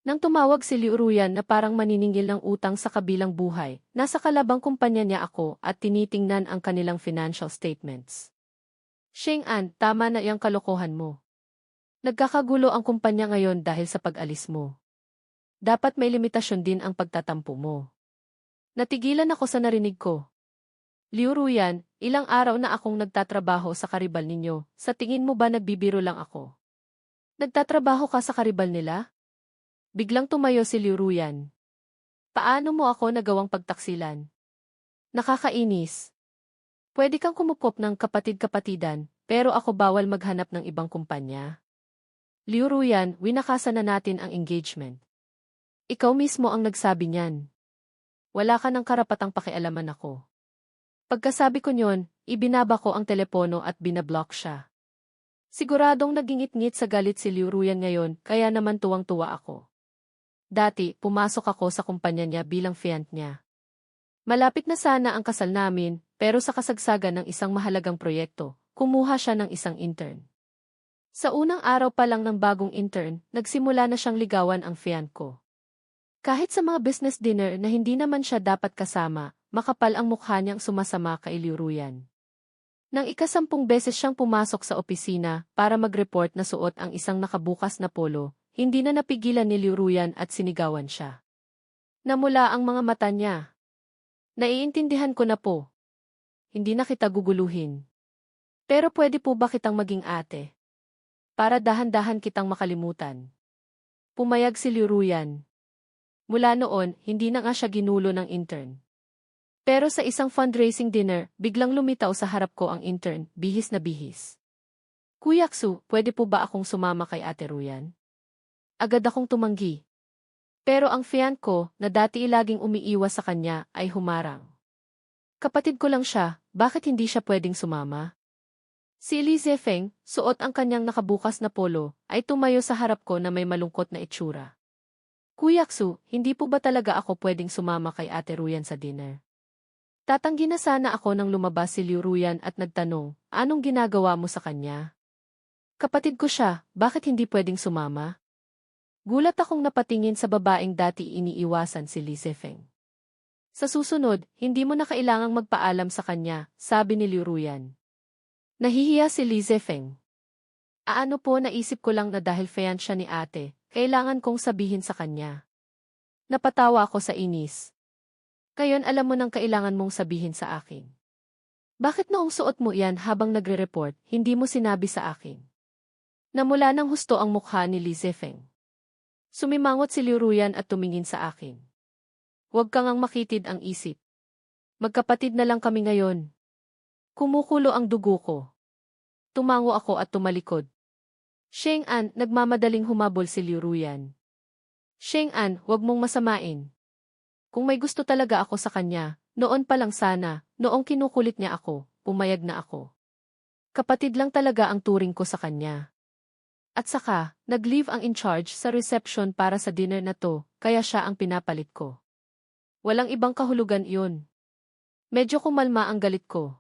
Nang tumawag si Liu Ruyan na parang maniningil ng utang sa kabilang buhay, nasa kalabang kumpanya niya ako at tinitingnan ang kanilang financial statements. Sheng-an, tama na iyang kalokohan mo. Nagkakagulo ang kumpanya ngayon dahil sa pag-alis mo. Dapat may limitasyon din ang pagtatampo mo. Natigilan ako sa narinig ko. Liu Ruyan, ilang araw na akong nagtatrabaho sa karibal ninyo, sa tingin mo ba nagbibiro lang ako? Nagtatrabaho ka sa karibal nila? Biglang tumayo si Liu Ruyan. Paano mo ako nagawang pagtaksilan? Nakakainis. Pwede kang kumupop ng kapatid-kapatidan, pero ako bawal maghanap ng ibang kumpanya. Liu Ruyan, winakasan na natin ang engagement. Ikaw mismo ang nagsabi niyan. Wala ka ng karapatang pakialaman ako. Pagkasabi ko niyon, ibinaba ko ang telepono at binablock siya. Siguradong nagingit-ngit sa galit si Liu Ruyan ngayon, kaya naman tuwang-tuwa ako. Dati, pumasok ako sa kumpanya niya bilang fiant niya. Malapit na sana ang kasal namin, pero sa kasagsagan ng isang mahalagang proyekto, kumuha siya ng isang intern. Sa unang araw pa lang ng bagong intern, nagsimula na siyang ligawan ang fiant ko. Kahit sa mga business dinner na hindi naman siya dapat kasama, makapal ang mukha niyang sumasama kay Liu Ruyan. Nang ika-10 beses siyang pumasok sa opisina para mag-report na suot ang isang nakabukas na polo, hindi na napigilan ni Liu Ruyan at sinigawan siya. Namula ang mga mata niya. Naiintindihan ko na po. Hindi na kita guguluhin. Pero pwede po ba kitang maging ate? Para dahan-dahan kitang makalimutan. Pumayag si Liu Ruyan. Mula noon, hindi na nga siya ginulo ng intern. Pero sa isang fundraising dinner, biglang lumitaw sa harap ko ang intern, bihis na bihis. Kuya Xu, pwede po ba akong sumama kay Ate Ruyan? Agad akong tumanggi. Pero ang fiant ko, na dati laging umiiwas sa kanya, ay humarang. Kapatid ko lang siya, bakit hindi siya pwedeng sumama? Si Li Zefeng, suot ang kanyang nakabukas na polo, ay tumayo sa harap ko na may malungkot na itsura. Kuya Xu, hindi po ba talaga ako pwedeng sumama kay Ate Ruyan sa dinner? Tatanggi na sana ako nang lumabas si Liu Ruyan at nagtanong, anong ginagawa mo sa kanya? Kapatid ko siya, bakit hindi pwedeng sumama? Gulat akong napatingin sa babaeng dati iniiwasan si Li Zefeng. Sa susunod, hindi mo na kailangang magpaalam sa kanya, sabi ni Liu Ruyan. Nahihiya si Li Zefeng. Aano po, naisip ko lang na dahil fiant siya ni ate, kailangan kong sabihin sa kanya. Napatawa ako sa inis. Ngayon alam mo nang kailangan mong sabihin sa akin. Bakit noong suot mo yan habang nagre-report, hindi mo sinabi sa akin? Namula ng husto ang mukha ni Li Zefeng. Sumimangot si Liu Ruyan at tumingin sa akin. Huwag kang ang makitid ang isip. Magkapatid na lang kami ngayon. Kumukulo ang dugo ko. Tumango ako at tumalikod. Sheng-an, nagmamadaling humabol si Liu Ruyan. Sheng-an, huwag mong masamain. Kung may gusto talaga ako sa kanya, noon pa lang sana, noong kinukulit niya ako, pumayag na ako. Kapatid lang talaga ang turing ko sa kanya. At saka, nag-leave ang in-charge sa reception para sa dinner na to, kaya siya ang pinapalit ko. Walang ibang kahulugan iyon. Medyo kumalma ang galit ko.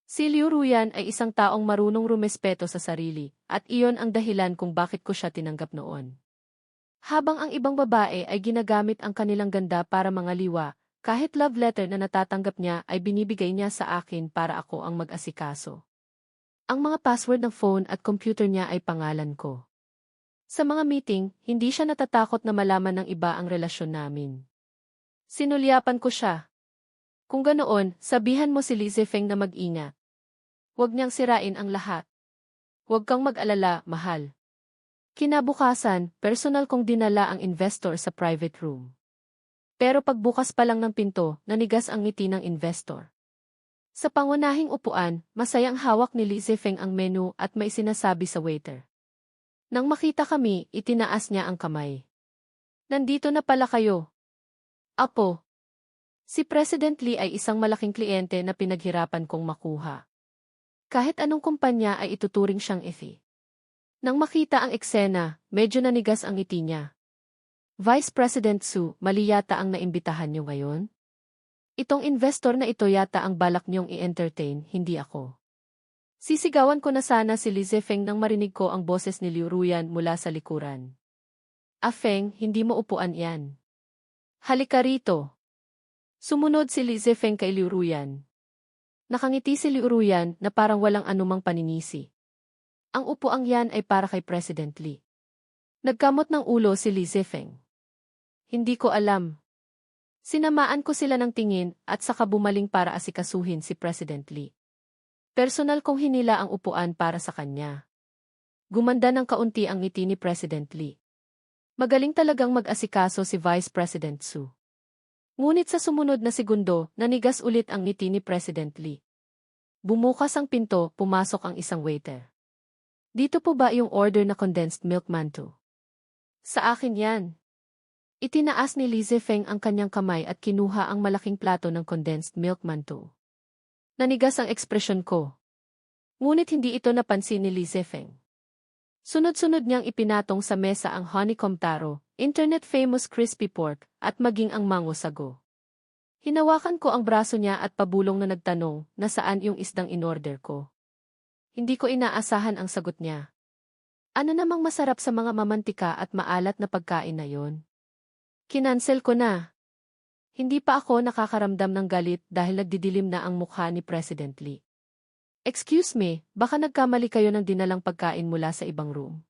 Si Liu Ruyan ay isang taong marunong rumespeto sa sarili, at iyon ang dahilan kung bakit ko siya tinanggap noon. Habang ang ibang babae ay ginagamit ang kanilang ganda para mangaliwa, kahit love letter na natatanggap niya ay binibigay niya sa akin para ako ang mag-asikaso. Ang mga password ng phone at computer niya ay pangalan ko. Sa mga meeting, hindi siya natatakot na malaman ng iba ang relasyon namin. Sinulyapan ko siya. Kung ganoon, sabihan mo si Li Zefeng na mag-ingat. Huwag niyang sirain ang lahat. Huwag kang mag-alala, mahal. Kinabukasan, personal kong dinala ang investor sa private room. Pero pagbukas pa lang ng pinto, nanigas ang ngiti ng investor. Sa pangunahing upuan, masayang hawak ni Li Zefeng ang menu at may sinasabi sa waiter. Nang makita kami, itinaas niya ang kamay. Nandito na pala kayo. Apo. Si President Lee ay isang malaking kliyente na pinaghirapan kong makuha. Kahit anong kumpanya ay ituturing siyang ifi. Nang makita ang eksena, medyo nanigas ang ngiti niya. Vice President Su, mali yata ang naimbitahan niyo ngayon? Itong investor na ito yata ang balak niyong i-entertain, hindi ako. Sisigawan ko na sana si Li Zefeng nang marinig ko ang boses ni Liu Ruyan mula sa likuran. Feng, hindi mo upuan yan. Halika rito. Sumunod si Li Zifeng kay Liu Ruyan. Nakangiti si Liu Ruyan na parang walang anumang paninisi. Ang upuang yan ay para kay President Li. Nagkamot ng ulo si Li Zifeng. Hindi ko alam. Sinamaan ko sila ng tingin at saka bumaling para asikasuhin si President Lee. Personal kong hinila ang upuan para sa kanya. Gumanda ng kaunti ang ngiti ni President Lee. Magaling talagang mag-asikaso si Vice President Su. Ngunit sa sumunod na segundo, nanigas ulit ang ngiti ni President Lee. Bumukas ang pinto, pumasok ang isang waiter. Dito po ba yung order na condensed milk mantou? Sa akin yan. Itinaas ni Li Zifeng ang kanyang kamay at kinuha ang malaking plato ng condensed milk mantou. Nanigas ang ekspresyon ko. Ngunit hindi ito napansin ni Li Zifeng. Sunod-sunod niyang ipinatong sa mesa ang honeycomb taro, internet-famous crispy pork, at maging ang mango sago. Hinawakan ko ang braso niya at pabulong na nagtanong na saan yung isdang inorder ko. Hindi ko inaasahan ang sagot niya. Ano namang masarap sa mga mamantika at maalat na pagkain na yon? Kinansel ko na. Hindi pa ako nakakaramdam ng galit dahil nagdidilim na ang mukha ni President Lee. Excuse me, baka nagkamali kayo ng dinalang pagkain mula sa ibang room.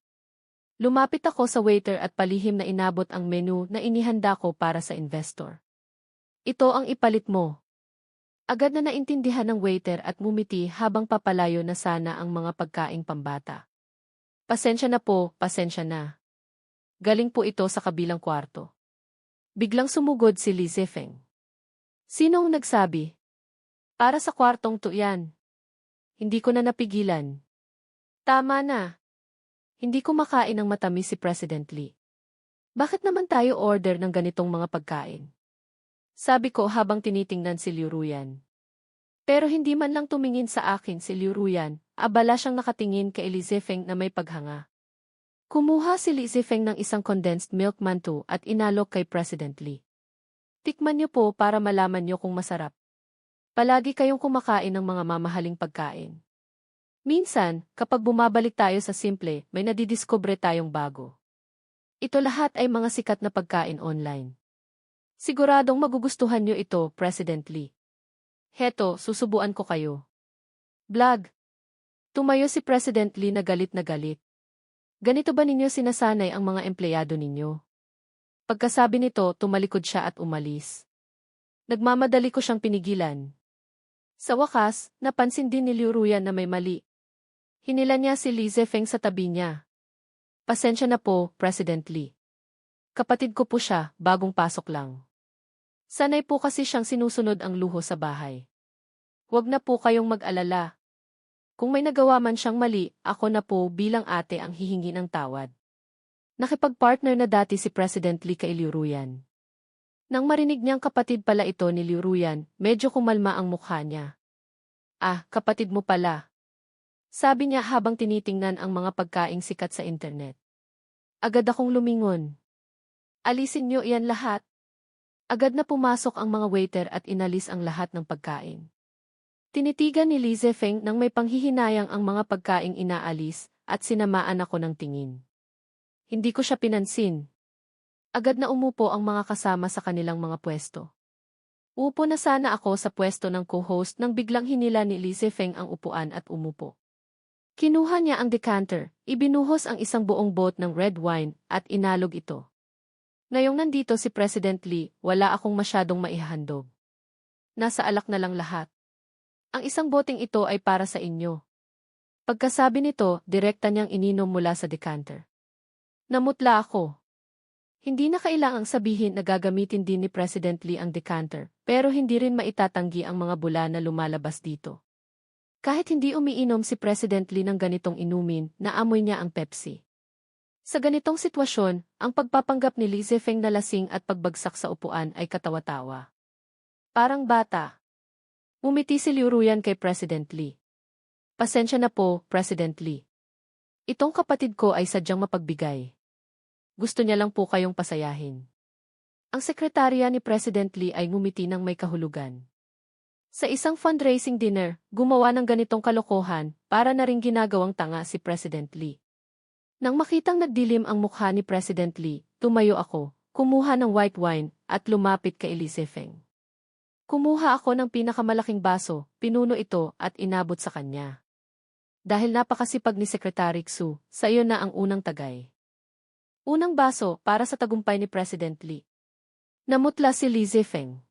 Lumapit ako sa waiter at palihim na inabot ang menu na inihanda ko para sa investor. Ito ang ipalit mo. Agad na naintindihan ng waiter at ngumiti habang papalayo na sana ang mga pagkaing pambata. Pasensya na po, pasensya na. Galing po ito sa kabilang kwarto. Biglang sumugod si Li Zifeng. Sinong nagsabi? Para sa kwartong to yan. Hindi ko na napigilan. Tama na. Hindi ko makain ng matamis si President Lee. Bakit naman tayo order ng ganitong mga pagkain? Sabi ko habang tinitingnan si Liu Ruyan. Pero hindi man lang tumingin sa akin si Liu Ruyan, abala siyang nakatingin kay Li Zifeng na may paghanga. Kumuha si Li Zifeng ng isang condensed milk mantou at inalok kay President Lee. Tikman niyo po para malaman niyo kung masarap. Palagi kayong kumakain ng mga mamahaling pagkain. Minsan, kapag bumabalik tayo sa simple, may nadidiskubre tayong bago. Ito lahat ay mga sikat na pagkain online. Siguradong magugustuhan niyo ito, President Lee. Heto, susubuan ko kayo. Vlog. Tumayo si President Lee na galit na galit. Ganito ba ninyo sinasanay ang mga empleyado ninyo? Pagkasabi nito, tumalikod siya at umalis. Nagmamadali ko siyang pinigilan. Sa wakas, napansin din ni Liu Ruyan na may mali. Hinila niya si Li Zifeng sa tabi niya. Pasensya na po, President Lee. Kapatid ko po siya, bagong pasok lang. Sanay po kasi siyang sinusunod ang luho sa bahay. Huwag na po kayong mag-alala. Kung may nagawa man siyang mali, ako na po bilang ate ang hihingi ng tawad. Nakipag-partner na dati si President Lee kay Liu Ruyan. Nang marinig niyang kapatid pala ito ni Liu Ruyan, medyo kumalma ang mukha niya. Ah, kapatid mo pala. Sabi niya habang tinitingnan ang mga pagkaing sikat sa internet. Agad akong lumingon. Alisin niyo iyan lahat. Agad na pumasok ang mga waiter at inalis ang lahat ng pagkain. Tinitigan ni Li Zifeng nang may panghihinayang ang mga pagkaing inaalis at sinamaan ako ng tingin. Hindi ko siya pinansin. Agad na umupo ang mga kasama sa kanilang mga pwesto. Upo na sana ako sa pwesto ng co-host nang biglang hinila ni Li Zifeng ang upuan at umupo. Kinuha niya ang decanter, ibinuhos ang isang buong bot ng red wine at inalog ito. Ngayong nandito si President Lee, wala akong masyadong maihahandog. Nasa alak na lang lahat. Ang isang boteng ito ay para sa inyo. Pagkasabi nito, direkta niyang ininom mula sa decanter. Namutla ako. Hindi na kailangang sabihin na gagamitin din ni President Lee ang decanter, pero hindi rin maitatanggi ang mga bula na lumalabas dito. Kahit hindi umiinom si President Lee ng ganitong inumin, naamoy niya ang Pepsi. Sa ganitong sitwasyon, ang pagpapanggap ni Li Zifeng na lasing at pagbagsak sa upuan ay katawa-tawa. Parang bata. Umiti si Liu Ruyan kay President Lee. Pasensya na po, President Lee. Itong kapatid ko ay sadyang mapagbigay. Gusto niya lang po kayong pasayahin. Ang sekretarya ni President Lee ay ngumiti ng may kahulugan. Sa isang fundraising dinner, gumawa ng ganitong kalokohan para na ring ginagawang tanga si President Lee. Nang makitang nagdilim ang mukha ni President Lee, tumayo ako, kumuha ng white wine, at lumapit kay Li Zefeng. Kumuha ako ng pinakamalaking baso, pinuno ito at inabot sa kanya. Dahil napakasipag ni Secretary Xu, sa iyo na ang unang tagay. Unang baso para sa tagumpay ni President Lee. Namutla si Li Zefeng.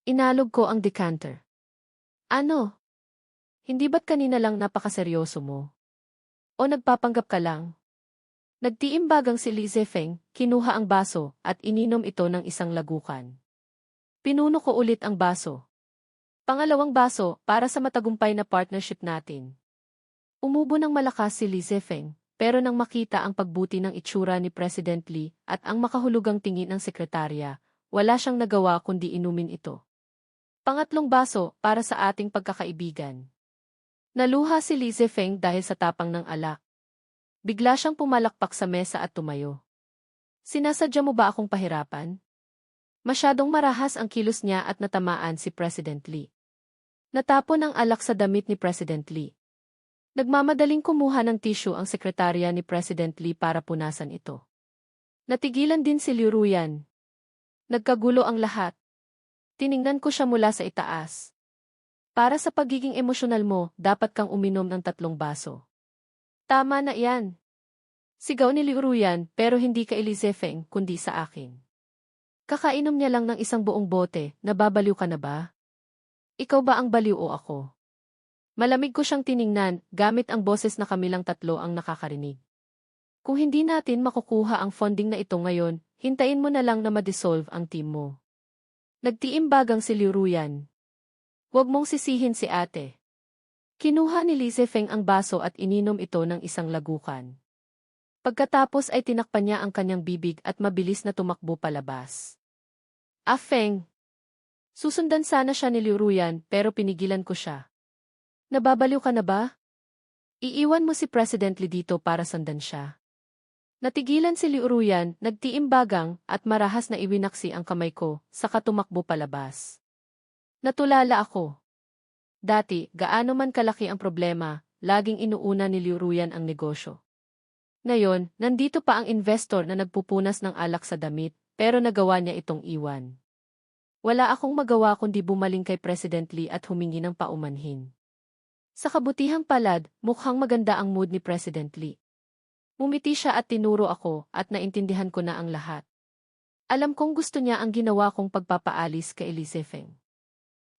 Inalog ko ang decanter. Ano? Hindi ba't kanina lang napakaseryoso mo? O nagpapanggap ka lang? Nagtiimbagang si Li Zefeng, kinuha ang baso at ininom ito ng isang lagukan. Pinuno ko ulit ang baso. Pangalawang baso para sa matagumpay na partnership natin. Umubo ng malakas si Li Zefeng, pero nang makita ang pagbuti ng itsura ni President Lee at ang makahulugang tingin ng sekretarya, wala siyang nagawa kundi inumin ito. Pangatlong baso para sa ating pagkakaibigan. Naluha si Li Zefeng dahil sa tapang ng alak. Bigla siyang pumalakpak sa mesa at tumayo. Sinasadya mo ba akong pahirapan? Masyadong marahas ang kilos niya at natamaan si President Lee. Natapon ang alak sa damit ni President Lee. Nagmamadaling kumuha ng tissue ang sekretarya ni President Lee para punasan ito. Natigilan din si Liu Ruyan. Nagkagulo ang lahat. Tiningnan ko siya mula sa itaas. Para sa pagiging emosyonal mo, dapat kang uminom ng 3 baso. Tama na yan. Sigaw ni Liu Ruyan, pero hindi kay Li Zefeng, kundi sa akin. Kakainom niya lang ng isang buong bote, nababaliw ka na ba? Ikaw ba ang baliw o ako? Malamig ko siyang tiningnan, gamit ang boses na kamilang tatlo ang nakakarinig. Kung hindi natin makukuha ang funding na ito ngayon, hintayin mo na lang na ma-dissolve ang team mo. Nagtiimbagang si Liu Ruyan. Huwag mong sisihin si ate. Kinuha ni Li Zefeng ang baso at ininom ito ng isang lagukan. Pagkatapos ay tinakpan niya ang kanyang bibig at mabilis na tumakbo palabas. Feng! Susundan sana siya ni Liu Ruyan pero pinigilan ko siya. Nababaliw ka na ba? Iiwan mo si President Lee dito para sandan siya. Natigilan si Liu Ruyan, nagtiimbagang at marahas na iwinaksi ang kamay ko, saka tumakbo palabas. Natulala ako. Dati, gaano man kalaki ang problema, laging inuuna ni Liu Ruyan ang negosyo. Ngayon, nandito pa ang investor na nagpupunas ng alak sa damit, pero nagawa niya itong iwan. Wala akong magawa kundi bumaling kay President Lee at humingi ng paumanhin. Sa kabutihang palad, mukhang maganda ang mood ni President Lee. Mumiti siya at tinuro ako at naintindihan ko na ang lahat. Alam kong gusto niya ang ginawa kong pagpapaalis kay Li Zefeng.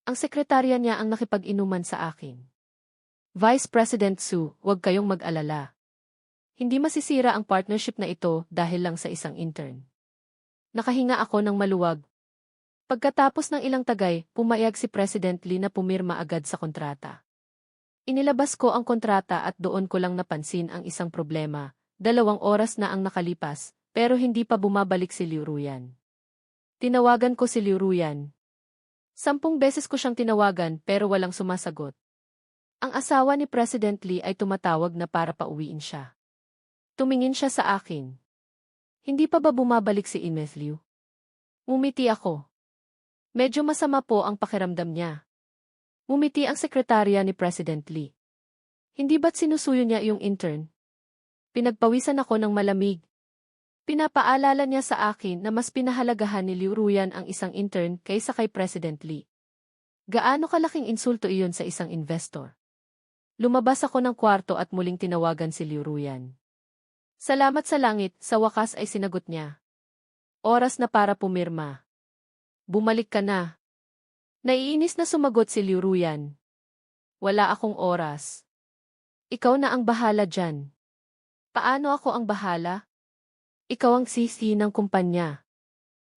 Ang sekretarya niya ang nakipag-inuman sa akin. Vice President Xu, huwag kayong mag-alala. Hindi masisira ang partnership na ito dahil lang sa isang intern. Nakahinga ako ng maluwag. Pagkatapos ng ilang tagay, pumayag si President Lee na pumirma agad sa kontrata. Inilabas ko ang kontrata at doon ko lang napansin ang isang problema. 2 oras na ang nakalipas, pero hindi pa bumabalik si Liu Ruyan. Tinawagan ko si Liu Ruyan. 10 beses ko siyang tinawagan pero walang sumasagot. Ang asawa ni President Lee ay tumatawag na para pauwiin siya. Tumingin siya sa akin. Hindi pa ba bumabalik si Matthew? Ngumiti ako. Medyo masama po ang pakiramdam niya. Ngumiti ang sekretarya ni President Lee. Hindi ba't sinusuyo niya yung intern? Pinagpawisan ako ng malamig. Pinapaalala niya sa akin na mas pinahalagahan ni Liu Ruyan ang isang intern kaysa kay President Lee. Gaano kalaking insulto iyon sa isang investor? Lumabas ako ng kwarto at muling tinawagan si Liu Ruyan. Salamat sa langit, sa wakas ay sinagot niya. Oras na para pumirma. Bumalik ka na. Naiinis na sumagot si Liu Ruyan. Wala akong oras. Ikaw na ang bahala dyan. Paano ako ang bahala? Ikaw ang sisi ng kumpanya.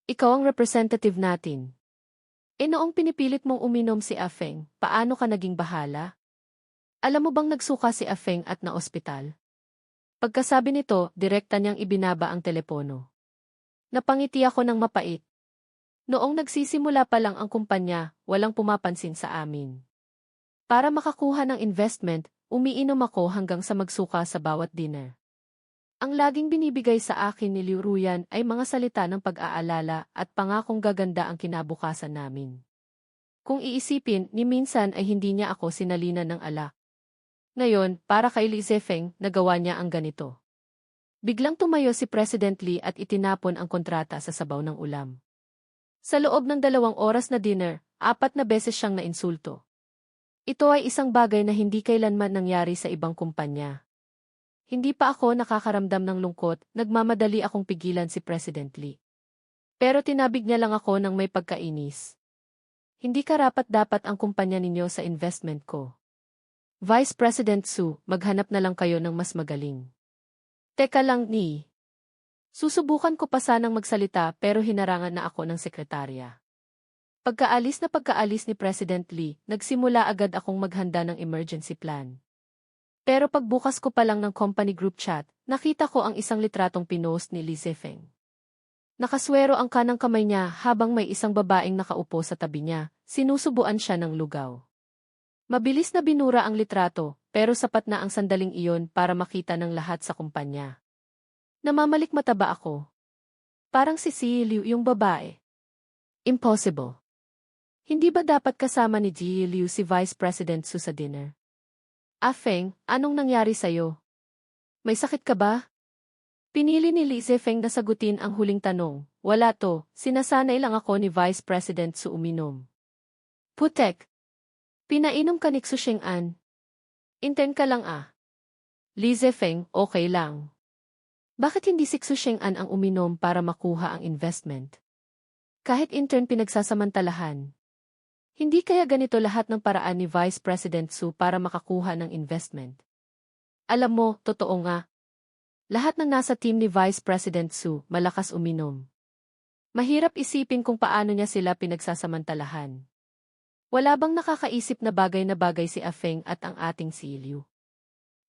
Ikaw ang representative natin. Noong pinipilit mong uminom si Feng, paano ka naging bahala? Alam mo bang nagsuka si Feng at na-ospital? Pagkasabi nito, direkta niyang ibinaba ang telepono. Napangiti ako ng mapait. Noong nagsisimula pa lang ang kumpanya, walang pumapansin sa amin. Para makakuha ng investment, umiinom ako hanggang sa magsuka sa bawat dinner. Ang laging binibigay sa akin ni Liu Ruyan ay mga salita ng pag-aalala at pangakong gaganda ang kinabukasan namin. Kung iisipin, ni minsan ay hindi niya ako sinalinan ng alak. Ngayon, para kay Li Zefeng, nagawa niya ang ganito. Biglang tumayo si President Lee at itinapon ang kontrata sa sabaw ng ulam. Sa loob ng 2 oras na dinner, 4 beses siyang nainsulto. Ito ay isang bagay na hindi kailanman nangyari sa ibang kumpanya. Hindi pa ako nakakaramdam ng lungkot, nagmamadali akong pigilan si President Lee. Pero tinabig niya lang ako ng may pagkainis. Hindi karapat-dapat ang kumpanya ninyo sa investment ko. Vice President Su, maghanap na lang kayo ng mas magaling. Teka lang ni. Susubukan ko pa sanang magsalita pero hinarangan na ako ng sekretarya. Pagkaalis ni President Lee, nagsimula agad akong maghanda ng emergency plan. Pero pagbukas ko pa lang ng company group chat, nakita ko ang isang litratong pinost ni Lee Zefeng. Nakaswero ang kanang kamay niya habang may isang babaeng nakaupo sa tabi niya, sinusubuan siya ng lugaw. Mabilis na binura ang litrato, pero sapat na ang sandaling iyon para makita ng lahat sa kumpanya. Namamalikmata ba ako? Parang si Ji Liu yung babae. Impossible. Hindi ba dapat kasama ni Ji Liu si Vice President Su sa dinner? Feng, anong nangyari sa'yo? May sakit ka ba? Pinili ni Li Zefeng na sagutin ang huling tanong. Wala to, sinasanay lang ako ni Vice President Su uminom. Putek! Pinainom ka ni Xu Sheng'an. Intern ka lang ah. Li Zefeng, okay lang. Bakit hindi si Xu Sheng'an ang uminom para makuha ang investment? Kahit intern pinagsasamantalahan. Hindi kaya ganito lahat ng paraan ni Vice President Su para makakuha ng investment? Alam mo, totoo nga. Lahat ng nasa team ni Vice President Su malakas uminom. Mahirap isipin kung paano niya sila pinagsasamantalahan. Wala bang nakakaisip na bagay si Feng at ang ating si Liu?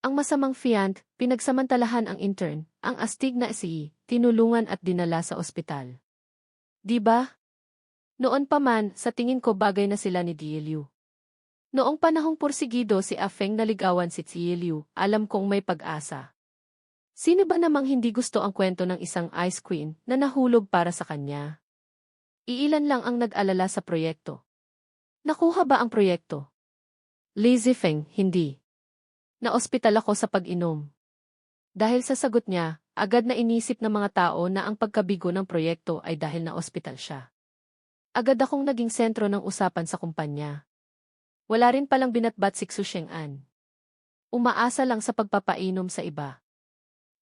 Ang masamang fiant, pinagsamantalahan ang intern, ang astig na si, tinulungan at dinala sa ospital. Diba? Noon pa man, sa tingin ko bagay na sila ni Liu. Noong panahong pursigido si Feng naligawan si Liu, alam kong may pag-asa. Sino ba namang hindi gusto ang kwento ng isang ice queen na nahulog para sa kanya? Iilan lang ang nag-alala sa proyekto. Nakuha ba ang proyekto? Li Zefeng, hindi. Naospital ako sa pag-inom. Dahil sa sagot niya, agad na inisip ng mga tao na ang pagkabigo ng proyekto ay dahil naospital siya. Agad akong naging sentro ng usapan sa kumpanya. Wala rin palang binatbat si Xu Sheng'an. Umaasa lang sa pagpapainom sa iba.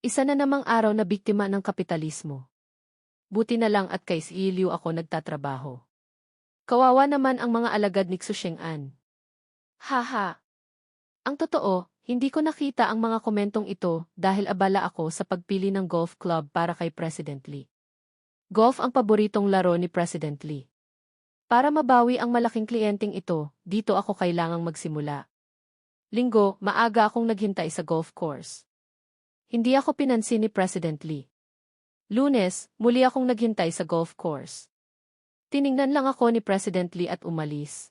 Isa na namang araw na biktima ng kapitalismo. Buti na lang at kay Ji Liu ako nagtatrabaho. Kawawa naman ang mga alagad ni Xu Sheng'an. Haha. Ang totoo, hindi ko nakita ang mga komentong ito dahil abala ako sa pagpili ng golf club para kay President Lee. Golf ang paboritong laro ni President Lee. Para mabawi ang malaking kliyenteng ito, dito ako kailangang magsimula. Linggo, maaga akong naghintay sa golf course. Hindi ako pinansin ni President Lee. Lunes, muli akong naghintay sa golf course. Tiningnan lang ako ni President Lee at umalis.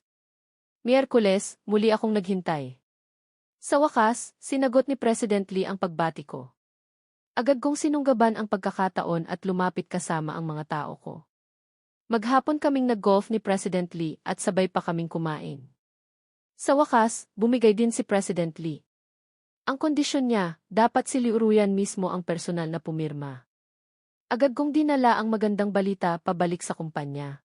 Miyerkules, muli akong naghintay. Sa wakas, sinagot ni President Lee ang pagbati ko. Agad kong sinunggaban ang pagkakataon at lumapit kasama ang mga tao ko. Maghapon kaming nag-golf ni President Lee at sabay pa kaming kumain. Sa wakas, bumigay din si President Lee. Ang kondisyon niya, dapat si Liu Ruyan mismo ang personal na pumirma. Agad kong dinala ang magandang balita pabalik sa kumpanya.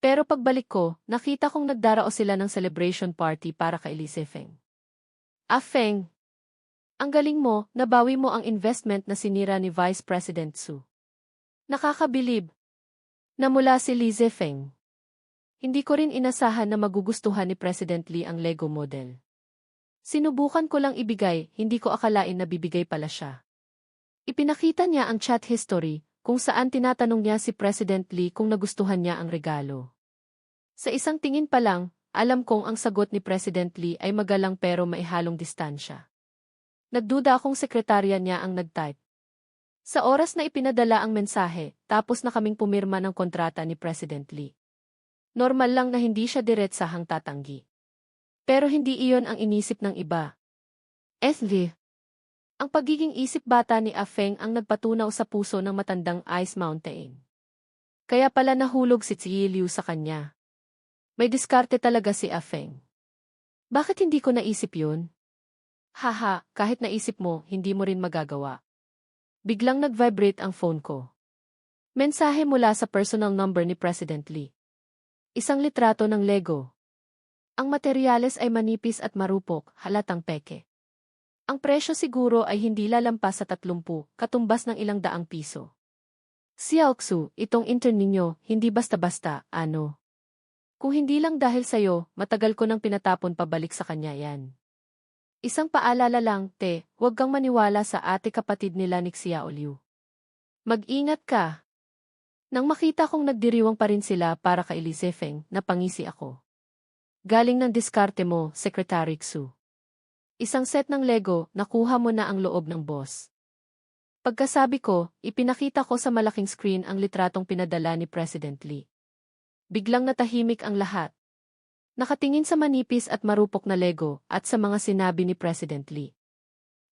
Pero pagbalik ko, nakita kong nagdarao sila ng celebration party para kay Li Zefeng. Feng, ang galing mo, nabawi mo ang investment na sinira ni Vice President Su. Nakakabilib. Namula si Li Zefeng. Hindi ko rin inasahan na magugustuhan ni President Lee ang Lego model. Sinubukan ko lang ibigay, hindi ko akalain na bibigay pala siya. Ipinakita niya ang chat history, kung saan tinatanong niya si President Lee kung nagustuhan niya ang regalo. Sa isang tingin pa lang, alam kong ang sagot ni President Lee ay magalang pero maihalong distansya. Nagduda akong sekretarya niya ang nag-type. Sa oras na ipinadala ang mensahe, tapos na kaming pumirma ng kontrata ni President Lee. Normal lang na hindi siya diretsahang tatanggi. Pero hindi iyon ang inisip ng iba. SG. Ang pagiging isip bata ni Feng ang nagpatunaw sa puso ng matandang Ice Mountain. Kaya pala nahulog si Ji Liu sa kanya. May diskarte talaga si Feng. Bakit hindi ko naisip yun? Haha, kahit naisip mo, hindi mo rin magagawa. Biglang nag-vibrate ang phone ko. Mensahe mula sa personal number ni President Lee. Isang litrato ng Lego. Ang materyales ay manipis at marupok, halatang peke. Ang presyo siguro ay hindi lalampas sa 30, katumbas ng ilang daang piso. Xiaoxu, itong intern ninyo, hindi basta-basta, ano? Kung hindi lang dahil sa'yo, matagal ko nang pinatapon pabalik sa kanya yan. Isang paalala lang, huwag kang maniwala sa ate kapatid nila ni Xiaoliu. Mag-ingat ka. Nang makita kong nagdiriwang pa rin sila para kay Li Zifeng, napangisi ako. Galing ng diskarte mo, Secretary Xu. Isang set ng Lego, nakuha mo na ang loob ng boss. Pagkasabi ko, ipinakita ko sa malaking screen ang litratong pinadala ni President Lee. Biglang natahimik ang lahat. Nakatingin sa manipis at marupok na Lego at sa mga sinabi ni President Lee.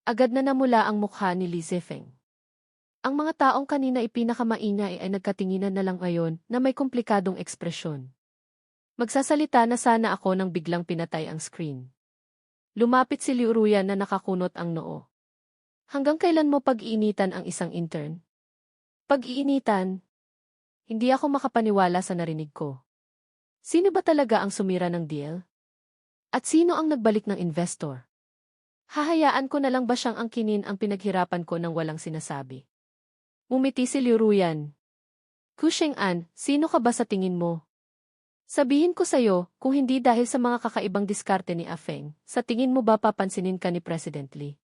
Agad na namula ang mukha ni Li Zifeng. Ang mga taong kanina ipinakamaingay ay nagkatinginan na lang ngayon na may komplikadong ekspresyon. Magsasalita na sana ako nang biglang pinatay ang screen. Lumapit si Liu Ruyan na nakakunot ang noo. Hanggang kailan mo pag-iinitan ang isang intern? Pag-iinitan? Hindi ako makapaniwala sa narinig ko. Sino ba talaga ang sumira ng deal? At sino ang nagbalik ng investor? Hahayaan ko na lang ba siyang angkinin ang pinaghirapan ko nang walang sinasabi? Umiti si Liu Ruyan. Ku Sheng'an, sino ka ba sa tingin mo? Sabihin ko sa'yo, kung hindi dahil sa mga kakaibang diskarte ni Afeng, sa tingin mo ba papansinin ka ni President Lee?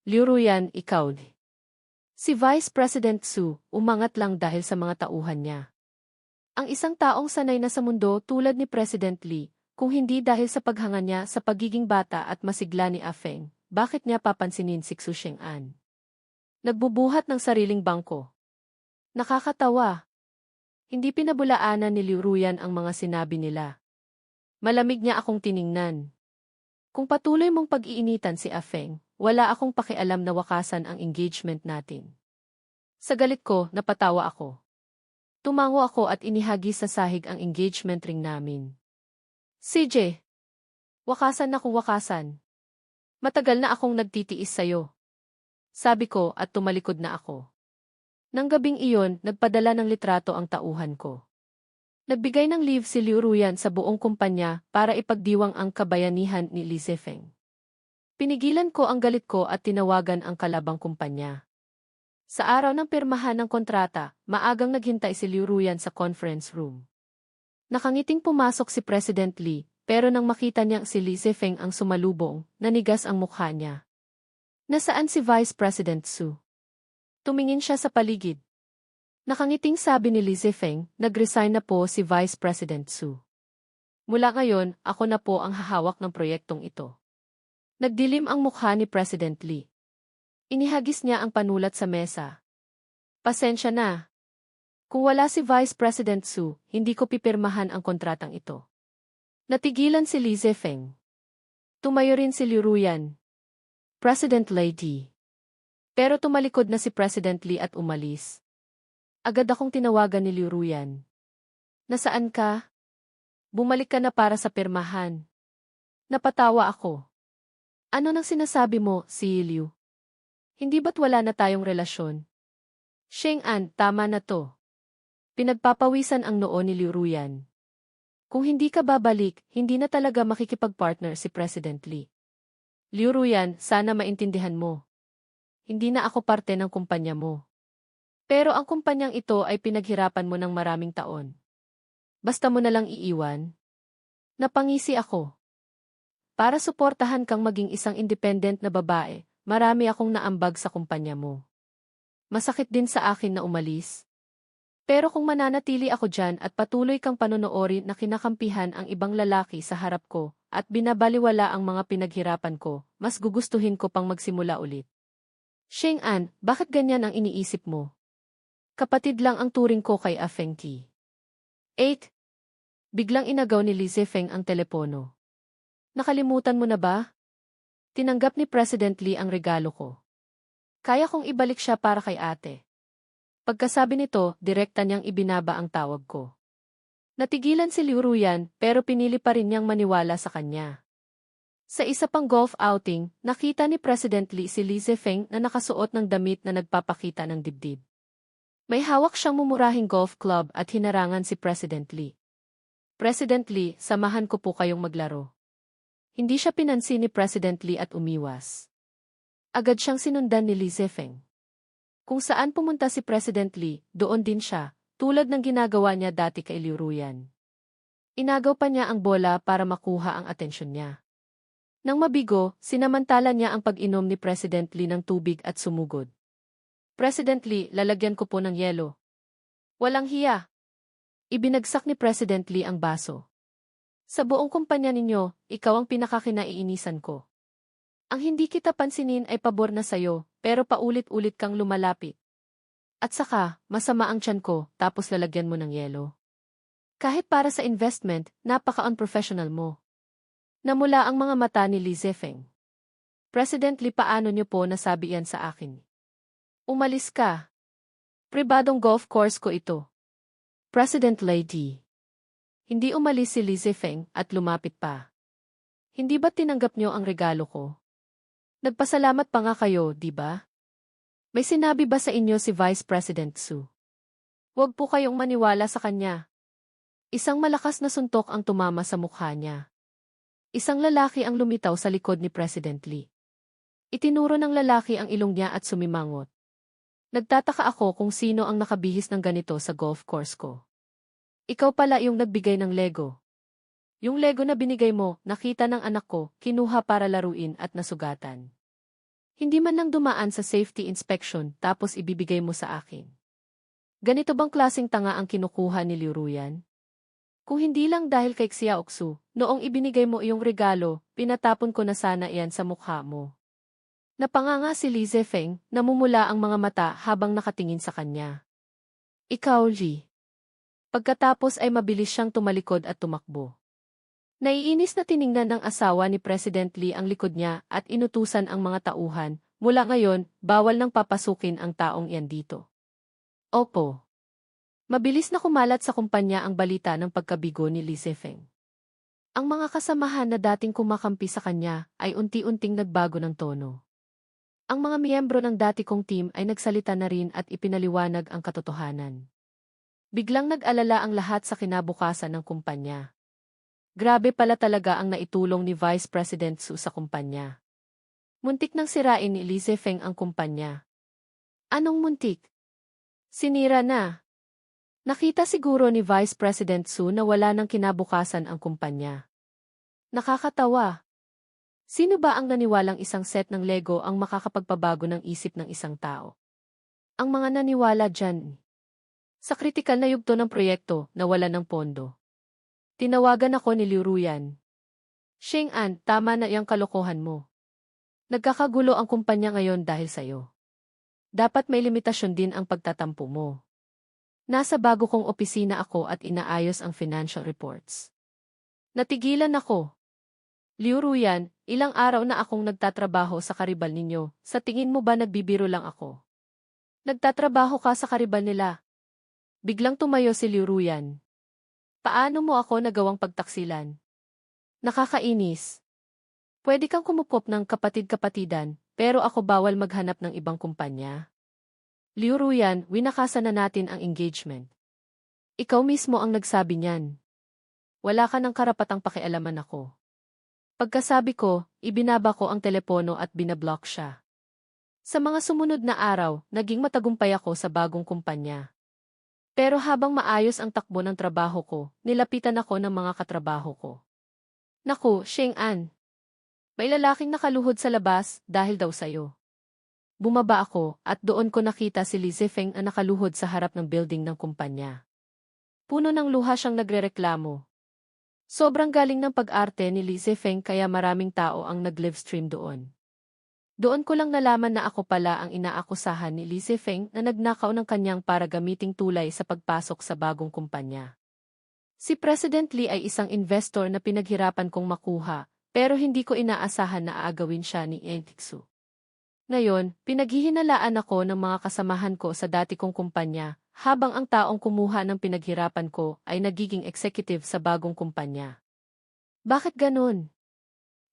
Liu Ruyan, ikaw. Si Vice President Su, umangat lang dahil sa mga tauhan niya. Ang isang taong sanay na sa mundo tulad ni President Lee, kung hindi dahil sa paghanga niya sa pagiging bata at masigla ni Afeng, bakit niya papansinin si Xu Sheng'an? Nagbubuhat ng sariling bangko. Nakakatawa. Hindi pinabulaanan ni Liu Ruyan ang mga sinabi nila. Malamig niya akong tiningnan. Kung patuloy mong pag-iinitan si Afeng, wala akong pakialam na wakasan ang engagement natin. Sa galit ko, napatawa ako. Tumango ako at inihagis sa sahig ang engagement ring namin. CJ, wakasan na kung wakasan. Matagal na akong nagtitiis sa'yo. Sabi ko at tumalikod na ako. Nang gabing iyon, nagpadala ng litrato ang tauhan ko. Nagbigay ng leave si Liu Ruyan sa buong kumpanya para ipagdiwang ang kabayanihan ni Li Zifeng. Pinigilan ko ang galit ko at tinawagan ang kalabang kumpanya. Sa araw ng pirmahan ng kontrata, maagang naghintay si Liu Ruyan sa conference room. Nakangiting pumasok si President Lee, pero nang makita niyang si Li Zifeng ang sumalubong, nanigas ang mukha niya. Nasaan si Vice President Su? Tumingin siya sa paligid. Nakangiting sabi ni Li Zifeng, nag-resign na po si Vice President Su. Mula ngayon, ako na po ang hahawak ng proyektong ito. Nagdilim ang mukha ni President Lee. Inihagis niya ang panulat sa mesa. Pasensya na. Kung wala si Vice President Su, hindi ko pipirmahan ang kontratang ito. Natigilan si Li Zifeng. Tumayo rin si Liu Ruyan. President Lady. Pero tumalikod na si President Lee at umalis. Agad akong tinawagan ni Liu Ruyan. Nasaan ka? Bumalik ka na para sa pirmahan. Napatawa ako. Ano nang sinasabi mo, si Liu? Hindi ba't wala na tayong relasyon? Sheng'an, tama na to. Pinagpapawisan ang noo ni Liu Ruyan. Kung hindi ka babalik, hindi na talaga makikipag-partner si President Lee. Liu Ruyan, sana maintindihan mo. Hindi na ako parte ng kumpanya mo. Pero ang kumpanyang ito ay pinaghirapan mo ng maraming taon. Basta mo na lang iiwan. Napangisi ako. Para suportahan kang maging isang independent na babae, marami akong naambag sa kumpanya mo. Masakit din sa akin na umalis. Pero kung mananatili ako dyan at patuloy kang panonoori na kinakampihan ang ibang lalaki sa harap ko at binabaliwala ang mga pinaghirapan ko, mas gugustuhin ko pang magsimula ulit. Sheng'an, bakit ganyan ang iniisip mo? Kapatid lang ang turing ko kay Afeng Qi. 8. Biglang inagaw ni Li Zifeng ang telepono. Nakalimutan mo na ba? Tinanggap ni President Lee ang regalo ko. Kaya kong ibalik siya para kay ate. Pagkasabi nito, direkta niyang ibinaba ang tawag ko. Natigilan si Liu Ruyan pero pinili pa rin niyang maniwala sa kanya. Sa isa pang golf outing, nakita ni President Lee si Li Zefeng na nakasuot ng damit na nagpapakita ng dibdib. May hawak siyang mumurahing golf club at hinarangan si President Lee. President Lee, samahan ko po kayong maglaro. Hindi siya pinansin ni President Lee at umiwas. Agad siyang sinundan ni Li Zefeng. Kung saan pumunta si President Lee, doon din siya, tulad ng ginagawa niya dati kay Liu Ruyan. Inagaw pa niya ang bola para makuha ang atensyon niya. Nang mabigo, sinamantala niya ang pag-inom ni President Lee ng tubig at sumugod. President Lee, lalagyan ko po ng yelo. Walang hiya. Ibinagsak ni President Lee ang baso. Sa buong kumpanya ninyo, ikaw ang pinakakinaiinisan ko. Ang hindi kita pansinin ay pabor na sayo, pero paulit-ulit kang lumalapit. At saka, masama ang tiyan ko, tapos lalagyan mo ng yelo. Kahit para sa investment, napaka-unprofessional mo. Namula ang mga mata ni Li Zefeng. President Lee, paano niyo po nasabi yan sa akin? Umalis ka. Pribadong golf course ko ito. President Lady. Hindi umalis si Li Zefeng at lumapit pa. Hindi ba tinanggap niyo ang regalo ko? Nagpasalamat pa nga kayo, di ba? May sinabi ba sa inyo si Vice President Su? Huwag po kayong maniwala sa kanya. Isang malakas na suntok ang tumama sa mukha niya. Isang lalaki ang lumitaw sa likod ni President Lee. Itinuro ng lalaki ang ilong niya at sumimangot. Nagtataka ako kung sino ang nakabihis ng ganito sa golf course ko. Ikaw pala yung nagbigay ng Lego. Yung Lego na binigay mo, nakita ng anak ko, kinuha para laruin at nasugatan. Hindi man lang dumaan sa safety inspection tapos ibibigay mo sa akin. Ganito bang klaseng tanga ang kinukuha ni Liu Ruyan? Kung hindi lang dahil kay Xiaoxu, noong ibinigay mo iyong regalo, pinatapon ko na sana iyan sa mukha mo. Napanganga si Li Zefeng, namumula ang mga mata habang nakatingin sa kanya. Ikaw, Li. Pagkatapos ay mabilis siyang tumalikod at tumakbo. Naiinis na tiningnan ng asawa ni President Lee ang likod niya at inutusan ang mga tauhan, mula ngayon, bawal nang papasukin ang taong iyan dito. Opo. Mabilis na kumalat sa kumpanya ang balita ng pagkabigo ni Li Zefeng. Ang mga kasamahan na dating kumakampi sa kanya ay unti-unting nagbago ng tono. Ang mga miyembro ng dati kong team ay nagsalita na rin at ipinaliwanag ang katotohanan. Biglang nag-alala ang lahat sa kinabukasan ng kumpanya. Grabe pala talaga ang naitulong ni Vice President Su sa kumpanya. Muntik nang sirain ni Li Zefeng ang kumpanya. Anong muntik? Sinira na. Nakita siguro ni Vice President Su na wala ng kinabukasan ang kumpanya. Nakakatawa. Sino ba ang naniwalang isang set ng Lego ang makakapagpabago ng isip ng isang tao? Ang mga naniwala dyan. Sa kritikal na yugto ng proyekto, nawala ng pondo. Tinawagan ako ni Liu Ruyan. Sheng An, tama na iyang kalokohan mo. Nagkakagulo ang kumpanya ngayon dahil sa'yo. Dapat may limitasyon din ang pagtatampo mo. Nasa bago kong opisina ako at inaayos ang financial reports. Natigilan ako. Liu Ruyan, ilang araw na akong nagtatrabaho sa karibal ninyo, sa tingin mo ba nagbibiro lang ako? Nagtatrabaho ka sa karibal nila. Biglang tumayo si Liu Ruyan. Paano mo ako nagawang pagtaksilan? Nakakainis. Pwede kang kumukop ng kapatid-kapatidan, pero ako bawal maghanap ng ibang kumpanya. Liu Ruyan, winakasan na natin ang engagement. Ikaw mismo ang nagsabi niyan. Wala ka ng karapatang pakialaman ako. Pagkasabi ko, ibinaba ko ang telepono at binablock siya. Sa mga sumunod na araw, naging matagumpay ako sa bagong kumpanya. Pero habang maayos ang takbo ng trabaho ko, nilapitan ako ng mga katrabaho ko. Naku, Sheng An. May lalaking nakaluhod sa labas dahil daw sayo. Bumaba ako at doon ko nakita si Li Zefeng na nakaluhod sa harap ng building ng kumpanya. Puno ng luha siyang nagrereklamo. Sobrang galing ng pag-arte ni Li Zefeng kaya maraming tao ang nag-livestream doon. Doon ko lang nalaman na ako pala ang inaakusahan ni Li Zefeng na nagnakaw ng kanyang para gamiting tulay sa pagpasok sa bagong kumpanya. Si President Lee ay isang investor na pinaghirapan kong makuha, pero hindi ko inaasahan na aagawin siya ni Entiksu. Ngayon, pinaghihinalaan ako ng mga kasamahan ko sa dati kong kumpanya, habang ang taong kumuha ng pinaghirapan ko ay nagiging executive sa bagong kumpanya. Bakit ganun?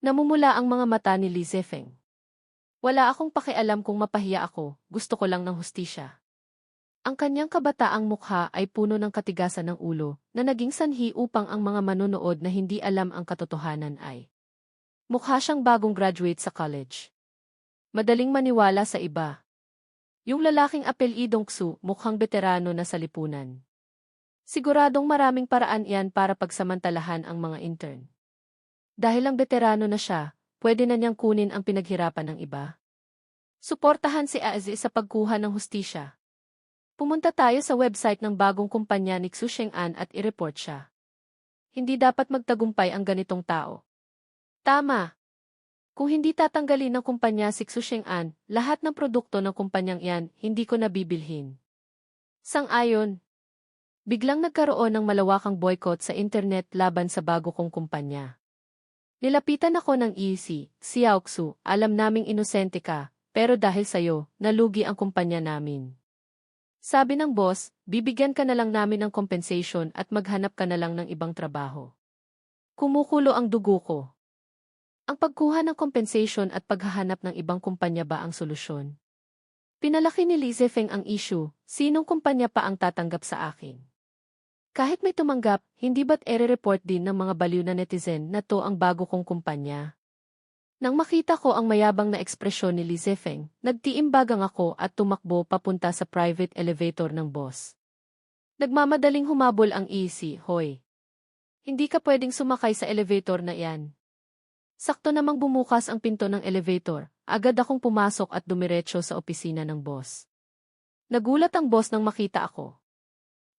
Namumula ang mga mata ni Li Zefeng. Wala akong pakialam kung mapahiya ako, gusto ko lang ng hustisya. Ang kanyang kabataang mukha ay puno ng katigasan ng ulo na naging sanhi upang ang mga manonood na hindi alam ang katotohanan ay. Mukha siyang bagong graduate sa college. Madaling maniwala sa iba. Yung lalaking apelyidong Xu mukhang veterano na sa lipunan. Siguradong maraming paraan iyan para pagsamantalahan ang mga intern. Dahil ang veterano na siya, pwede na niyang kunin ang pinaghirapan ng iba. Suportahan si Azi sa pagkuha ng hustisya. Pumunta tayo sa website ng bagong kumpanya ni Xu Sheng'an at i-report siya. Hindi dapat magtagumpay ang ganitong tao. Tama. Kung hindi tatanggalin ng kumpanya si Xu Sheng'an, lahat ng produkto ng kumpanyang iyan, hindi ko nabibilhin. Sang-ayon. Biglang nagkaroon ng malawakang boycott sa internet laban sa bago kong kumpanya. Nilapitan ako ng EC, Xiao Xu, alam naming inosente ka, pero dahil sa'yo, nalugi ang kumpanya namin. Sabi ng boss, bibigyan ka na lang namin ng compensation at maghanap ka na lang ng ibang trabaho. Kumukulo ang dugo ko. Ang pagkuha ng compensation at paghahanap ng ibang kumpanya ba ang solusyon? Pinalaki ni Li Zefeng ang issue, sinong kumpanya pa ang tatanggap sa akin? Kahit may tumanggap, hindi ba't ere-report din ng mga baliw na netizen na to ang bago kong kumpanya? Nang makita ko ang mayabang na ekspresyon ni Li Zefeng, nagtiimbagang ako at tumakbo papunta sa private elevator ng boss. Nagmamadaling humabol ang EC, hoy. Hindi ka pwedeng sumakay sa elevator na iyan. Sakto namang bumukas ang pinto ng elevator, agad akong pumasok at dumiretso sa opisina ng boss. Nagulat ang boss nang makita ako.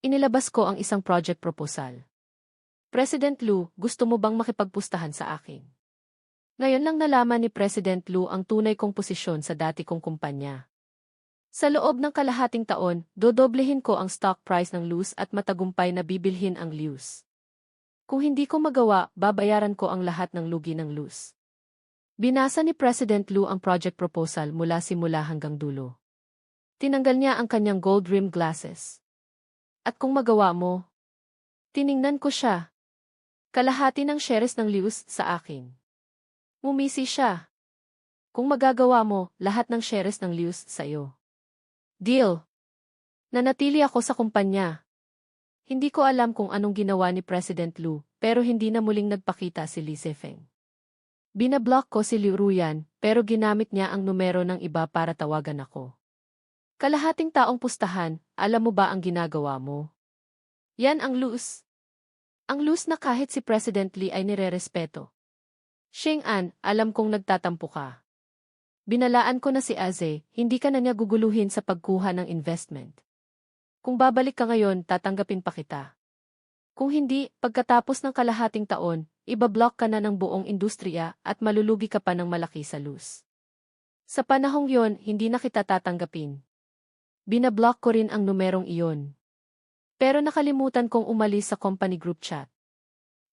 Inilabas ko ang isang project proposal. President Lu, gusto mo bang makipagpustahan sa akin? Ngayon lang nalaman ni President Lu ang tunay kong posisyon sa dati kong kumpanya. Sa loob ng kalahating taon, dodoblehin ko ang stock price ng Luz at matagumpay na bibilhin ang Luz. Kung hindi ko magawa, babayaran ko ang lahat ng lugi ng Luz. Binasa ni President Lu ang project proposal mula simula hanggang dulo. Tinanggal niya ang kanyang gold-rimmed glasses. At kung magawa mo, tiningnan ko siya. Kalahati ng shares ng Luz sa akin. Mumisi siya. Kung magagawa mo, lahat ng shares ng Luz sa'yo. Deal. Nanatili ako sa kumpanya. Hindi ko alam kung anong ginawa ni President Lu, pero hindi na muling nagpakita si Li Zefeng. Binablock ko si Liu Ruyan, pero ginamit niya ang numero ng iba para tawagan ako. Kalahating taong pustahan, alam mo ba ang ginagawa mo? Yan ang Luz. Ang Luz na kahit si President Li ay nirerespeto. Sheng'an, alam kong nagtatampo ka. Binalaan ko na si Aze, hindi ka na niya guguluhin sa pagkuha ng investment. Kung babalik ka ngayon, tatanggapin pa kita. Kung hindi, pagkatapos ng kalahating taon, ibablock ka na ng buong industriya at malulugi ka pa ng malaki sa Luz. Sa panahong yon, hindi na kita tatanggapin. Binablock ko rin ang numerong iyon. Pero nakalimutan kong umalis sa company group chat.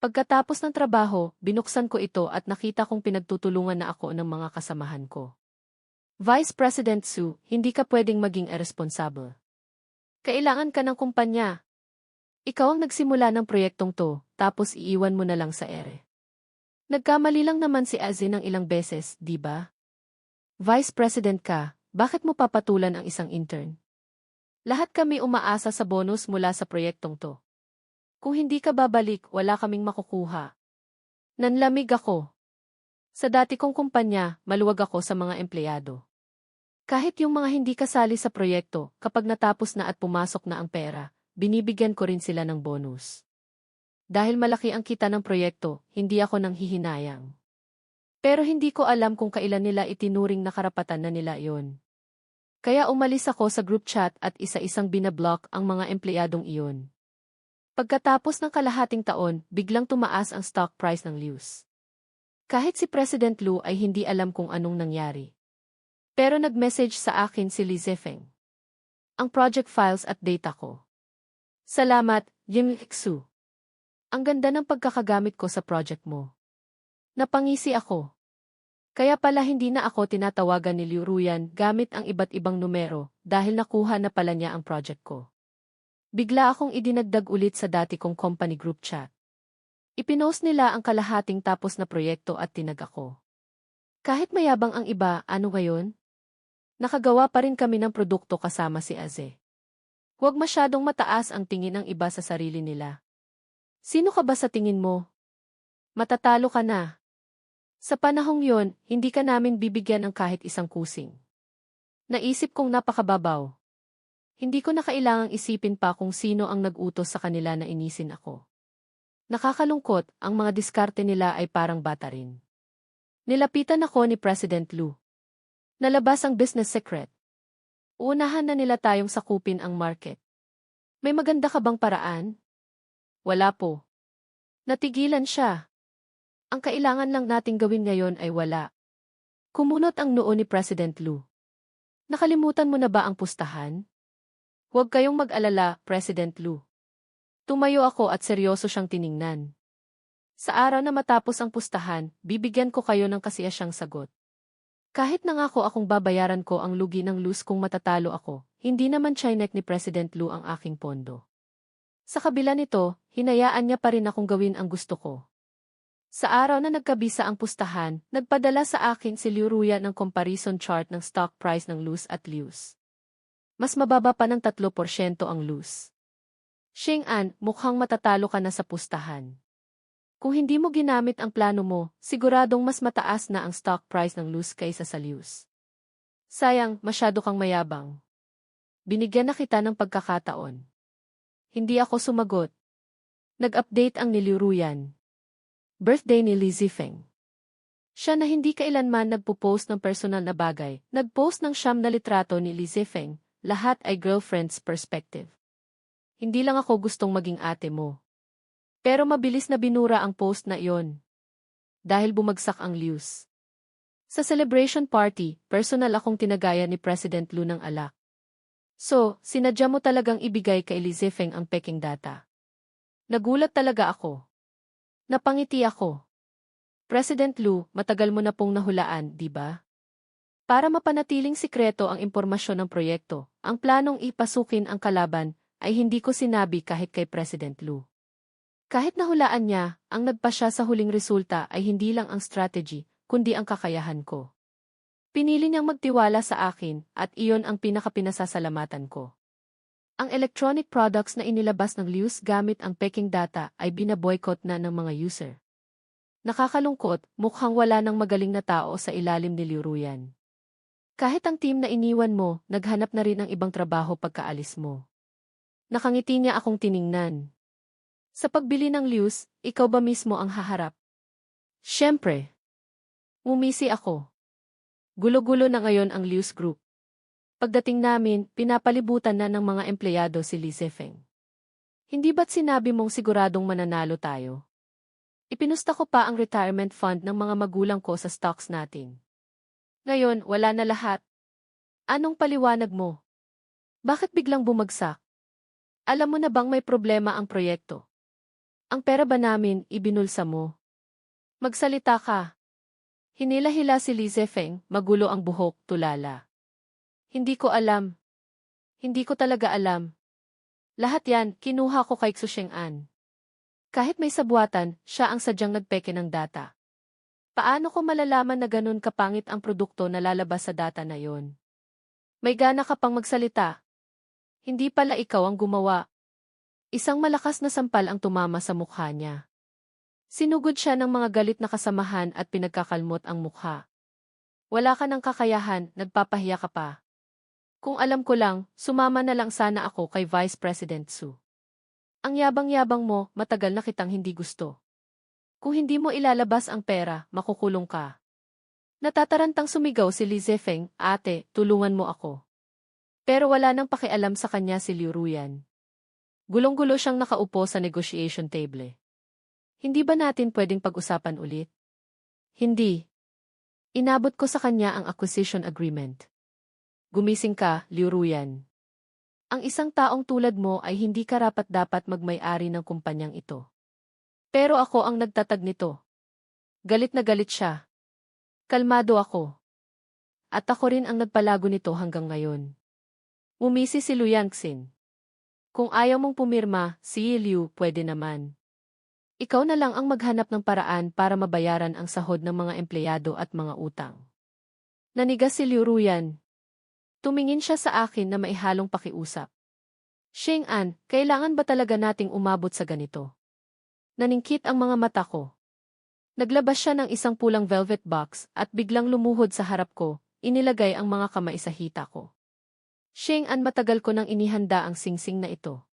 Pagkatapos ng trabaho, binuksan ko ito at nakita kong pinagtutulungan na ako ng mga kasamahan ko. Vice President Xu, hindi ka pwedeng maging irresponsible. Kailangan ka ng kumpanya. Ikaw ang nagsimula ng proyektong to, tapos iiwan mo na lang sa ere. Nagkamali lang naman si Azin ng ilang beses, di ba? Vice President ka, bakit mo papatulan ang isang intern? Lahat kami umaasa sa bonus mula sa proyektong to. Kung hindi ka babalik, wala kaming makukuha. Nanlamig ako. Sa dati kong kumpanya, maluwag ako sa mga empleyado. Kahit yung mga hindi kasali sa proyekto, kapag natapos na at pumasok na ang pera, binibigyan ko rin sila ng bonus. Dahil malaki ang kita ng proyekto, hindi ako nanghihinayang. Pero hindi ko alam kung kailan nila itinuring na karapatan na nila iyon. Kaya umalis ako sa group chat at isa-isang binablock ang mga empleyadong iyon. Pagkatapos ng kalahating taon, biglang tumaas ang stock price ng Luz. Kahit si President Lu ay hindi alam kung anong nangyari. Pero nag-message sa akin si Li Zefeng. Ang project files at data ko. Salamat, Jim Xu. Ang ganda ng pagkakagamit ko sa project mo. Napangisi ako. Kaya pala hindi na ako tinatawagan ni Liu Ruyan gamit ang iba't ibang numero dahil nakuha na pala niya ang project ko. Bigla akong idinagdag ulit sa dati kong company group chat. Ipinost nila ang kalahating tapos na proyekto at tinag ako. Kahit mayabang ang iba, ano ngayon? Nakagawa pa rin kami ng produkto kasama si Aze. Huwag masyadong mataas ang tingin ng iba sa sarili nila. Sino ka ba sa tingin mo? Matatalo ka na. Sa panahong yon, hindi ka namin bibigyan ng kahit isang kusing. Naisip kong napakababaw. Hindi ko na kailangang isipin pa kung sino ang nag-utos sa kanila na inisin ako. Nakakalungkot, ang mga diskarte nila ay parang bata rin. Nilapitan ako ni President Lu. Nalabas ang business secret. Uunahan na nila tayong sakupin ang market. May maganda ka bang paraan? Wala po. Natigilan siya. Ang kailangan lang nating gawin ngayon ay wala. Kumunot ang noo ni President Lu. Nakalimutan mo na ba ang pustahan? Huwag kayong mag-alala, President Lu. Tumayo ako at seryoso siyang tiningnan. Sa araw na matapos ang pustahan, bibigyan ko kayo ng kasiyasyang sagot. Kahit nangako akong babayaran ko ang lugi ng Luz kung matatalo ako, hindi naman chinek ni President Lu ang aking pondo. Sa kabila nito, hinayaan niya pa rin akong gawin ang gusto ko. Sa araw na nagkabisa ang pustahan, nagpadala sa akin si Liu Ruya ng comparison chart ng stock price ng Luz at Luz. Mas mababa pa ng 3% ang Luz. Xing-an, mukhang matatalo ka na sa pustahan. Kung hindi mo ginamit ang plano mo, siguradong mas mataas na ang stock price ng Luz kaysa sa Luz. Sayang, masyado kang mayabang. Binigyan na kita ng pagkakataon. Hindi ako sumagot. Nag-update ang niliruyan. Birthday ni Li Zifeng. Siya na hindi kailanman nagpo-post ng personal na bagay, nag-post ng 9 na litrato ni Li Zifeng, lahat ay girlfriend's perspective. Hindi lang ako gustong maging ate mo. Pero mabilis na binura ang post na iyon. Dahil bumagsak ang views. Sa celebration party, personal akong tinagaya ni President Lu ng alak. So, sinadya mo talagang ibigay kay Li Zifeng ang peking data. Nagulat talaga ako. Napangiti ako. President Lu, matagal mo na pong nahulaan, di ba? Para mapanatiling sikreto ang impormasyon ng proyekto, ang planong ipasukin ang kalaban, ay hindi ko sinabi kahit kay President Lu. Kahit nahulaan niya, ang nagpasya sa huling resulta ay hindi lang ang strategy, kundi ang kakayahan ko. Pinili niyang magtiwala sa akin at iyon ang pinakapinasasalamatan ko. Ang electronic products na inilabas ng Luz gamit ang peking data ay binaboycott na ng mga user. Nakakalungkot, mukhang wala nang magaling na tao sa ilalim ni Liu Ruyan. Kahit ang team na iniwan mo, naghanap na rin ng ibang trabaho pagkaalis mo. Nakangiti niya akong tiningnan. Sa pagbili ng Luz, ikaw ba mismo ang haharap? Siyempre. Ngumisi ako. Gulo-gulo na ngayon ang Luz Group. Pagdating namin, pinapalibutan na ng mga empleyado si Li Zifeng. Hindi ba't sinabi mong siguradong mananalo tayo? Ipinusta ko pa ang retirement fund ng mga magulang ko sa stocks natin. Ngayon, wala na lahat. Anong paliwanag mo? Bakit biglang bumagsak? Alam mo na bang may problema ang proyekto? Ang pera ba namin, ibinulsa mo? Magsalita ka. Hinila-hila si Li Zifeng, magulo ang buhok, tulala. Hindi ko alam. Hindi ko talaga alam. Lahat yan, kinuha ko kay Xu Sheng'an. Kahit may sabuatan, siya ang sadyang nagpeke ng data. Paano ko malalaman na ganun kapangit ang produkto na lalabas sa data na yon? May gana ka pang magsalita. Hindi pala ikaw ang gumawa. Isang malakas na sampal ang tumama sa mukha niya. Sinugod siya ng mga galit na kasamahan at pinagkakalmot ang mukha. Wala ka ng kakayahan, nagpapahiya ka pa. Kung alam ko lang, sumama na lang sana ako kay Vice President Su. Ang yabang-yabang mo, matagal na kitang hindi gusto. Kung hindi mo ilalabas ang pera, makukulong ka. Natatarantang sumigaw si Li Zifeng, ate, tulungan mo ako. Pero wala nang pakialam sa kanya si Liu Ruyan. Gulong-gulo siyang nakaupo sa negotiation table. Hindi ba natin pwedeng pag-usapan ulit? Hindi. Inabot ko sa kanya ang acquisition agreement. Gumising ka, Liu Ruyan. Ang isang taong tulad mo ay hindi karapat-dapat magmay-ari ng kumpanyang ito. Pero ako ang nagtatag nito. Galit na galit siya. Kalmado ako. At ako rin ang nagpalago nito hanggang ngayon. Umisi si Lu Yangxin. Kung ayaw mong pumirma, si Liu pwede naman. Ikaw na lang ang maghanap ng paraan para mabayaran ang sahod ng mga empleyado at mga utang. Nanigas si Liu Ruyan. Tumingin siya sa akin na maihalong pakiusap. Sheng-an, kailangan ba talaga nating umabot sa ganito? Naningkit ang mga mata ko. Naglabas siya ng isang pulang velvet box at biglang lumuhod sa harap ko, inilagay ang mga kamay sa hita ko. Sheng-an, matagal ko nang inihanda ang singsing na ito.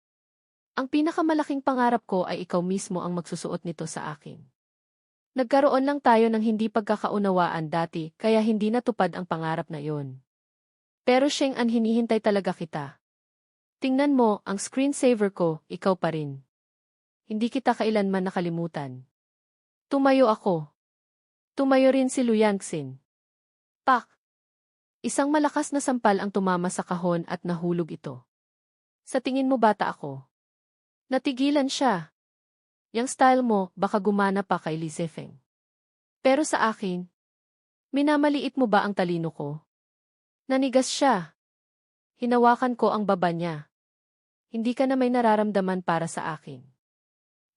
Ang pinakamalaking pangarap ko ay ikaw mismo ang magsusuot nito sa akin. Nagkaroon lang tayo ng hindi pagkakaunawaan dati kaya hindi natupad ang pangarap na yon. Pero Sheng-an, hinihintay talaga kita. Tingnan mo, ang screensaver ko, ikaw pa rin. Hindi kita kailanman nakalimutan. Tumayo ako. Tumayo rin si Liu Yangxin. Pak! Isang malakas na sampal ang tumama sa kahon at nahulog ito. Sa tingin mo bata ako? Natigilan siya. Yang style mo, baka gumana pa kay Li Zefeng. Pero sa akin, minamaliit mo ba ang talino ko? Nanigas siya. Hinawakan ko ang baba niya. Hindi ka na may nararamdaman para sa akin.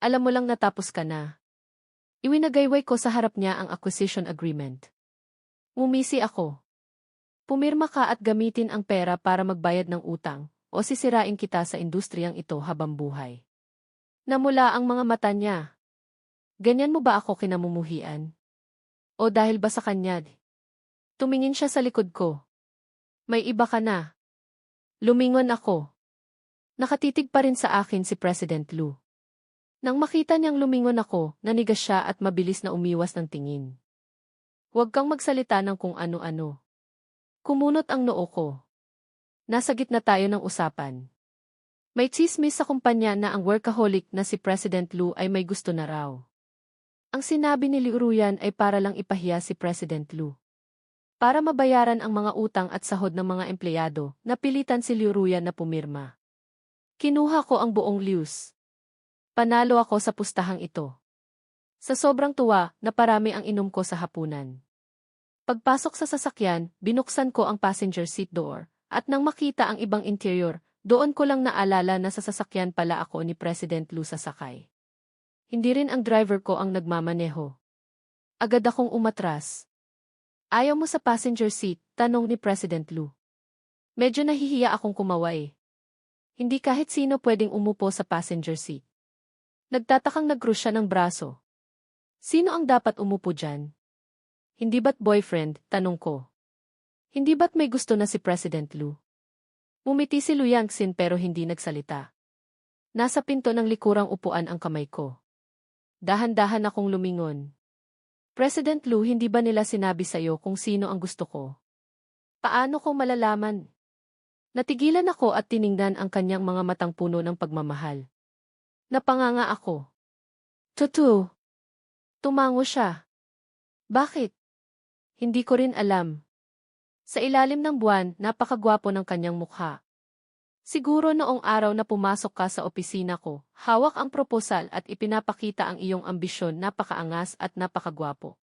Alam mo lang natapos ka na. Iwinagayway ko sa harap niya ang acquisition agreement. Ngumisi ako. Pumirma ka at gamitin ang pera para magbayad ng utang o sisirain kita sa industriyang ito habang buhay. Namula ang mga mata niya. Ganyan mo ba ako kinamumuhian? O dahil ba sa kanya? Tumingin siya sa likod ko. May iba ka na. Lumingon ako. Nakatitig pa rin sa akin si President Liu. Nang makita niyang lumingon ako, nanigas siya at mabilis na umiwas ng tingin. Huwag kang magsalita ng kung ano-ano. Kumunot ang noo ko. Nasa gitna tayo ng usapan. May tsismis sa kumpanya na ang workaholic na si President Liu ay may gusto na raw. Ang sinabi ni Liu Ruyan ay para lang ipahiya si President Liu. Para mabayaran ang mga utang at sahod ng mga empleyado, napilitan si Liu Ruyan na pumirma. Kinuha ko ang buong lius. Panalo ako sa pustahang ito. Sa sobrang tuwa, naparami ang inom ko sa hapunan. Pagpasok sa sasakyan, binuksan ko ang passenger seat door, at nang makita ang ibang interior, doon ko lang naalala na sa sasakyan pala ako ni President Liu sasakay. Hindi rin ang driver ko ang nagmamaneho. Agad akong umatras. Ayaw mo sa passenger seat? Tanong ni President Liu. Medyo nahihiya akong kumaway. Hindi kahit sino pwedeng umupo sa passenger seat. Nagtatakang nag-cross siya ng braso. Sino ang dapat umupo dyan? Hindi ba't boyfriend? Tanong ko. Hindi ba't may gusto na si President Liu? Umiti si Liu Yangxin pero hindi nagsalita. Nasa pinto ng likurang upuan ang kamay ko. Dahan-dahan akong lumingon. President Liu, hindi ba nila sinabi sa'yo kung sino ang gusto ko? Paano ko malalaman? Natigilan ako at tiningnan ang kanyang mga matang puno ng pagmamahal. Napanganga ako. Tutu. Tumango siya. Bakit? Hindi ko rin alam. Sa ilalim ng buwan, napakagwapo ng kanyang mukha. Siguro noong araw na pumasok ka sa opisina ko, hawak ang proposal at ipinapakita ang iyong ambisyon, napakaangas at napakagwapo.